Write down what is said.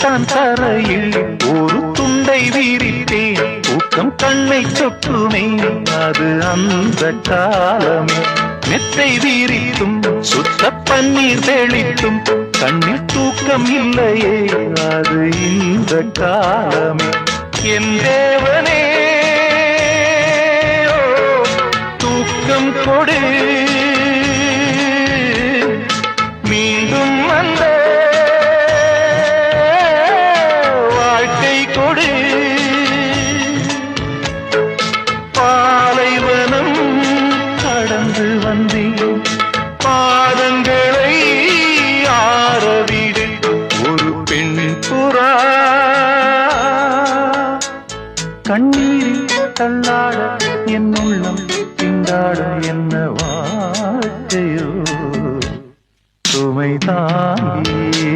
தரையில்தான் தரையில் ஒரு துண்டை வீரித்தேன் தூக்கம் கண்ணை சொட்டுமே அது அந்த காலமே மெத்தை வீரித்தும் சுத்த பன்னீர் தெளித்தும் கண்ணில் தூக்கம் இல்லையே அது இந்த காலமே என் தேவனே தூக்கம் கொடு மீண்டும் அந்த வாழ்க்கை கொடு பாலைவனம் கடந்து வந்தேன் பாதங்களை ஆரவிடு ஒரு பெண் புறா கண்ணீரில் தள்ளாட என் உள்ளம் திண்டாட என்ன வாழ்க்கையோ சுமை தாங்கியே